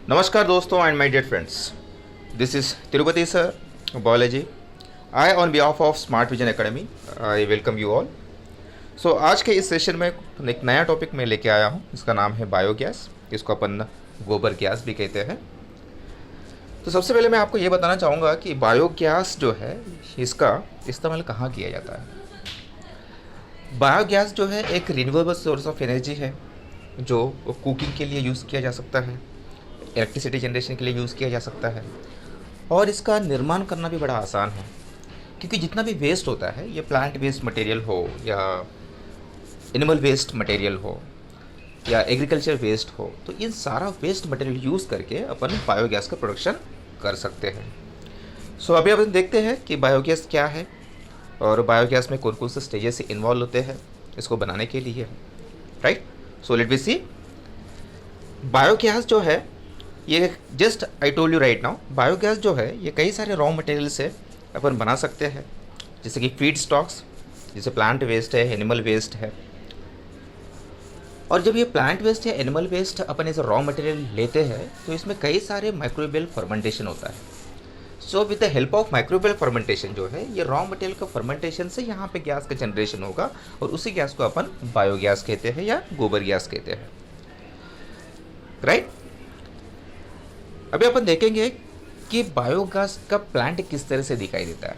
नमस्कार दोस्तों and my dear friends, this is Tirupati sir biology. I on behalf of smart vision academy I welcome you all. So आज के इस session में एक नया टॉपिक मैं लेके आया हूँ, इसका नाम है बायोगैस। इसको अपन गोबर गैस भी कहते हैं। तो सबसे पहले मैं आपको ये बताना चाहूँगा कि बायोगैस जो है इसका इस्तेमाल कहाँ किया जाता है। बायोगैस जो है एक रिन्यूएबल सोर्स ऑफ एनर्जी है जो कुकिंग के लिए यूज़ किया जा सकता है, इलेक्ट्रिसिटी जनरेशन के लिए यूज़ किया जा सकता है और इसका निर्माण करना भी बड़ा आसान है, क्योंकि जितना भी वेस्ट होता है, ये प्लांट वेस्ट मटेरियल हो या एनिमल वेस्ट मटेरियल हो या एग्रीकल्चर वेस्ट हो, तो इन सारा वेस्ट मटेरियल यूज़ करके अपन बायोगैस का प्रोडक्शन कर सकते हैं। सो अभी अपन देखते हैं कि बायोगैस क्या है और बायोगैस में कौन कौन से स्टेजेस से इन्वॉल्व होते हैं इसको बनाने के लिए, right. So let we see. Biogas जो है ये just I told you right now, biogas जो है ये कई सारे रॉ मटेरियल से अपन बना सकते हैं, जैसे कि फीड स्टॉक्स, जैसे प्लांट वेस्ट है, एनिमल वेस्ट है। और जब ये प्लांट वेस्ट या एनिमल वेस्ट अपन एज रॉ मटेरियल लेते हैं तो इसमें कई सारे माइक्रोबियल फर्मेंटेशन होता है। So with the help of microbial fermentation जो है ये रॉ मटेरियल का फर्मेंटेशन से यहाँ पे गैस का जनरेशन होगा और उसी गैस को अपन बायोगैस कहते हैं या गोबर गैस कहते हैं, राइट। अभी अपन देखेंगे कि बायोगैस का प्लांट किस तरह से दिखाई देता है।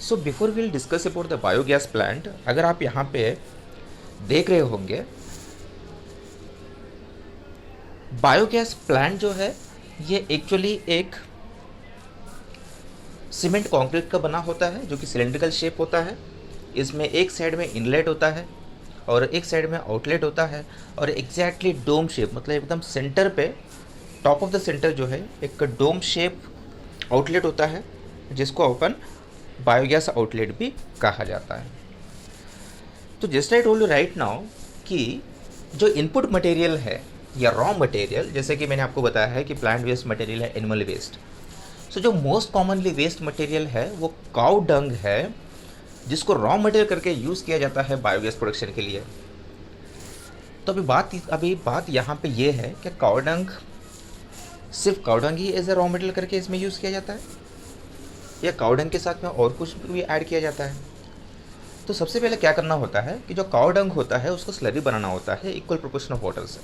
So before will discuss about the biogas plant, अगर आप यहाँ पे देख रहे होंगे, बायोगैस प्लांट जो है ये एक्चुअली एक सीमेंट कंक्रीट का बना होता है जो कि सिलेंड्रिकल शेप होता है। इसमें एक साइड में इनलेट होता है और एक साइड में आउटलेट होता है और एग्जैक्टली डोम शेप, मतलब एकदम सेंटर पे टॉप ऑफ द सेंटर जो है एक डोम शेप आउटलेट होता है जिसको अपन बायोगैस आउटलेट भी कहा जाता है। तो just I told you right now कि जो इनपुट मटेरियल है या रॉ मटेरियल, जैसे कि मैंने आपको बताया है कि प्लांट वेस्ट मटेरियल है, एनिमल वेस्ट। सो जो मोस्ट कॉमनली वेस्ट मटेरियल है वो काउ डंग है, जिसको रॉ मटेरियल करके यूज़ किया जाता है बायोगैस प्रोडक्शन के लिए। तो अभी बात यहाँ पे ये है कि काउ डंग सिर्फ काउडंग ही एज ए रॉ मटेरियल करके इसमें यूज़ किया जाता है या काउडंग के साथ में और कुछ भी ऐड किया जाता है। तो सबसे पहले क्या करना होता है कि जो काउडंग होता है उसको स्लरी बनाना होता है इक्वल प्रोपोर्शन ऑफ वाटर से।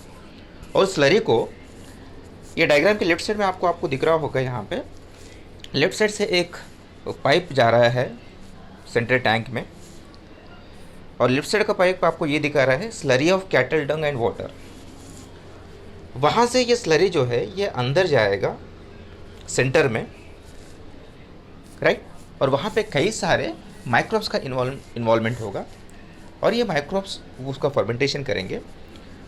और स्लरी को ये डायग्राम के लेफ्ट साइड में आपको दिख रहा होगा, यहाँ पे लेफ्ट साइड से एक पाइप जा रहा है सेंटर टैंक में और लेफ्ट साइड का पाइप आपको ये दिखा रहा है slurry of cattle Dang and water. वहाँ से ये स्लरी जो है ये अंदर जाएगा सेंटर में, राइट। और वहाँ पे कई सारे माइक्रोब्स का इन्वॉल्वमेंट होगा और ये माइक्रोब्स उसका फर्मेंटेशन करेंगे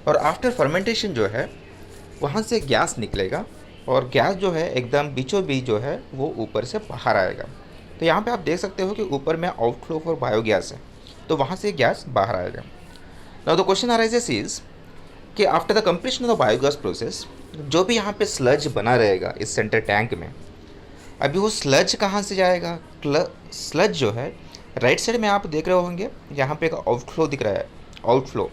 और आफ्टर फर्मेंटेशन जो है वहाँ से गैस निकलेगा और गैस जो है एकदम बीचों बीच जो है वो ऊपर से बाहर आएगा। तो यहाँ पे आप देख सकते हो कि ऊपर में आउटफ्लो फॉर बायोगैस है, तो वहाँ से गैस बाहर आएगा। Now the question arises is कि after the completion of the biogas process जो भी यहाँ पे स्लज बना रहेगा इस सेंटर टैंक में, अभी वो स्लज कहाँ से जाएगा। स्लज जो है राइट साइड में आप देख रहे होंगे, यहाँ पे एक आउटफ्लो दिख रहा है, आउटफ्लो।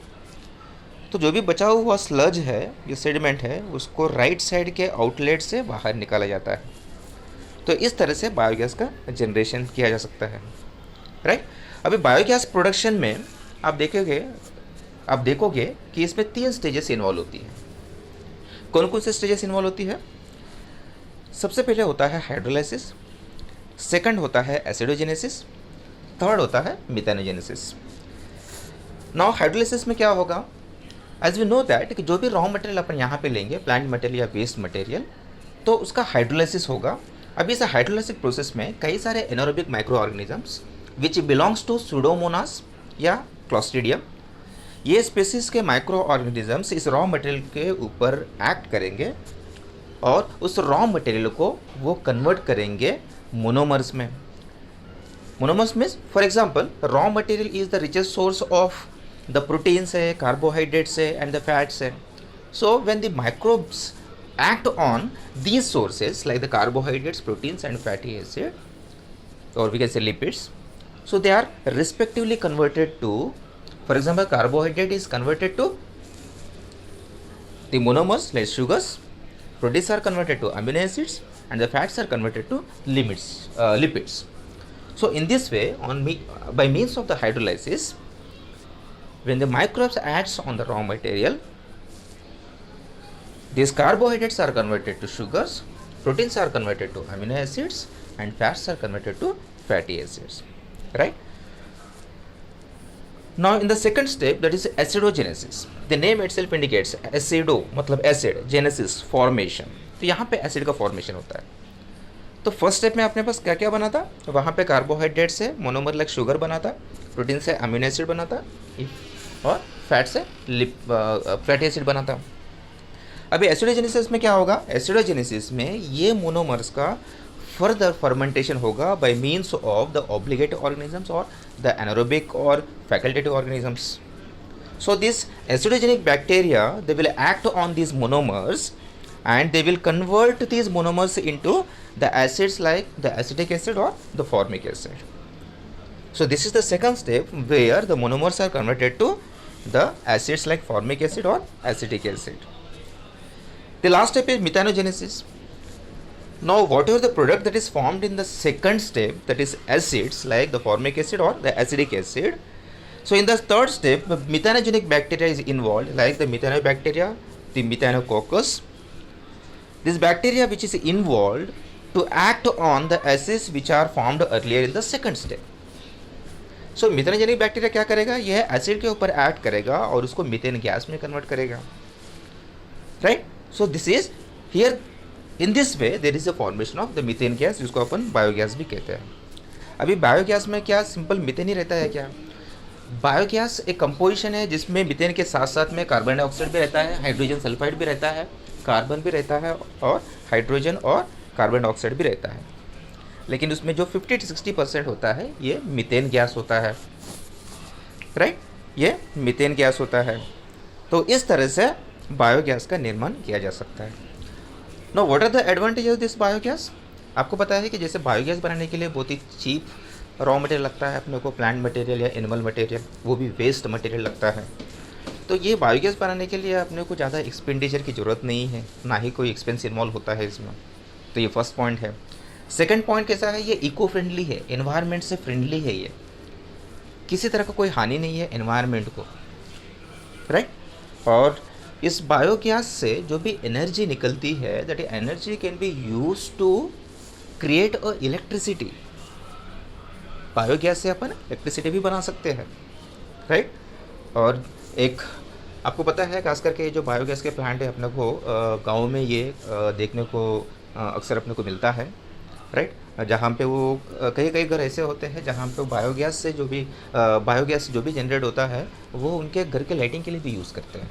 तो जो भी बचा हुआ स्लज है, ये सेडिमेंट है, उसको राइट साइड के आउटलेट से बाहर निकाला जाता है। तो इस तरह से बायोगैस का जनरेशन किया जा सकता है, राइट। अभी बायोगैस प्रोडक्शन में आप देखोगे कि इसमें 3 स्टेजेस इन्वॉल्व होती हैं। कौन कौन से स्टेजेस इन्वॉल्व होती है। सबसे पहले होता है हाइड्रोलाइसिस, सेकंड होता है एसिडोजेनेसिस, थर्ड होता है मिथेनोजेनेसिस। नाउ हाइड्रोलाइसिस में क्या होगा, एज वी नो दैट कि जो भी रॉ मटेरियल अपन यहाँ पे लेंगे, प्लांट मटेरियल या वेस्ट मटेरियल, तो उसका हाइड्रोलाइसिस होगा। अभी इस हाइड्रोलाइसिस प्रोसेस में कई सारे anaerobic micro organisms which belongs to pseudomonas या क्लॉस्ट्रीडियम, ये स्पीसीज के माइक्रो ऑर्गेनिजम्स इस रॉ मटेरियल के ऊपर एक्ट करेंगे और उस रॉ मटेरियल को वो कन्वर्ट करेंगे मोनोमर्स में। Monomers means for example raw material is the richest source of the proteins है, कार्बोहाइड्रेट्स है एंड द फैट्स है। So when the microbes act on these sources like the carbohydrates, proteins and fatty acid, or we can say lipids, so they are respectively converted to, for example, carbohydrate is converted to the monomers like sugars proteins are converted to amino acids, and the fats are converted to lipids. So in this way, by means of the hydrolysis, when the microbes acts on the raw material, these carbohydrates are converted to sugars, proteins are converted to amino acids, and fats are converted to fatty acids, right? Now in the second step, that is acidogenesis. The name itself indicates acido मतलब acid, genesis formation. तो यहाँ पे acid का formation होता है. तो first step में अपने पास क्या क्या बना था, वहाँ पे कार्बोहाइड्रेट से मोनोमर लाइक शुगर बना था, प्रोटीन से अमीनो एसिड बना था, और फैट से फैटी एसिड बना था. अभी एसिडोजेनेसिस में क्या होगा, एसिडोजेनेसिस में ये मोनोमर्स का फर्दर फर्मेंटेशन होगा by means of the obligate organisms और द एनारोबिक और facultative organisms. So this acidogenic bacteria they will act on these monomers and they will convert these monomers into the acids like the acetic acid or the formic acid. So this is the second step where the monomers are converted to the acids like formic acid or acetic acid. The last step is methanogenesis. Now whatever the product that is formed in the second step, that is acids like the formic acid or the acetic acid, so in the third step methanogenic bacteria is involved like the methanobacteria, the methanococcus. This bacteria which is involved to act on the acids which are formed earlier in the second step. So methanogenic bacteria क्या करेगा, यह acid के ऊपर act करेगा और उसको methane gas में convert करेगा, right. So this is here in this way there is a formation of the methane gas, जिसको अपन बायोगैस भी कहते हैं. अभी बायोगैस में क्या सिंपल मीथेन ही रहता है क्या? बायोगैस एक कंपोजिशन है जिसमें मीथेन के साथ साथ में कार्बन डाइऑक्साइड भी रहता है, हाइड्रोजन सल्फाइड भी रहता है, कार्बन भी रहता है और हाइड्रोजन और कार्बन डाइऑक्साइड भी रहता है. लेकिन उसमें जो 50 से 60% होता है ये मीथेन गैस होता है, राइट. ये मीथेन गैस होता है. तो इस तरह से बायोगैस का निर्माण किया जा सकता है. No what are the advantage of this biogas? आपको पता है कि जैसे बायोगैस बनाने के लिए बहुत ही चीप रॉ मटेरियल लगता है अपने को, प्लांट मटेरियल या एनिमल मटेरियल, वो भी वेस्ट मटेरियल लगता है. तो ये बायोगैस बनाने के लिए अपने को ज़्यादा एक्सपेंडिचर की ज़रूरत नहीं है, ना ही कोई एक्सपेंस इन्वॉल्व होता है इसमें. तो ये फर्स्ट पॉइंट है. सेकंड पॉइंट कैसा है, ये इको फ्रेंडली है, एनवायरनमेंट से फ्रेंडली है. ये किसी तरह का कोई हानि नहीं है एनवायरनमेंट को, राइट. और इस बायोगैस से जो भी एनर्जी निकलती है, that energy can be use to create a electricity. Biogas से अपन इलेक्ट्रिसिटी भी बना सकते हैं, राइट. और एक आपको पता है खास करके जो बायोगैस के प्लांट है अपने को गांव में ये देखने को अक्सर अपने को मिलता है, राइट. जहाँ पे वो कई घर ऐसे होते हैं जहाँ पे बायोगैस से जो भी जनरेट होता है वो उनके घर के लाइटिंग के लिए भी यूज़ करते हैं,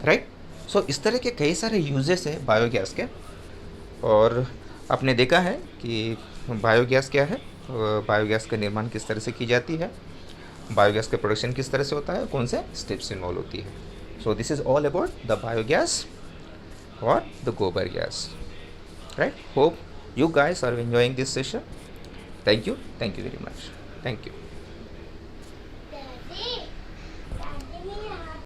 राइट. सो इस तरह के कई सारे यूजेस हैं बायोगैस के. और आपने देखा है कि बायोगैस क्या है, बायोगैस का निर्माण किस तरह से की जाती है, बायोगैस का प्रोडक्शन किस तरह से होता है, कौन से स्टेप्स इन्वॉल्व होती है. So this is all about the biogas और द गोबर gas, right. Hope you guys are enjoying this session. Thank you very much. Thank you.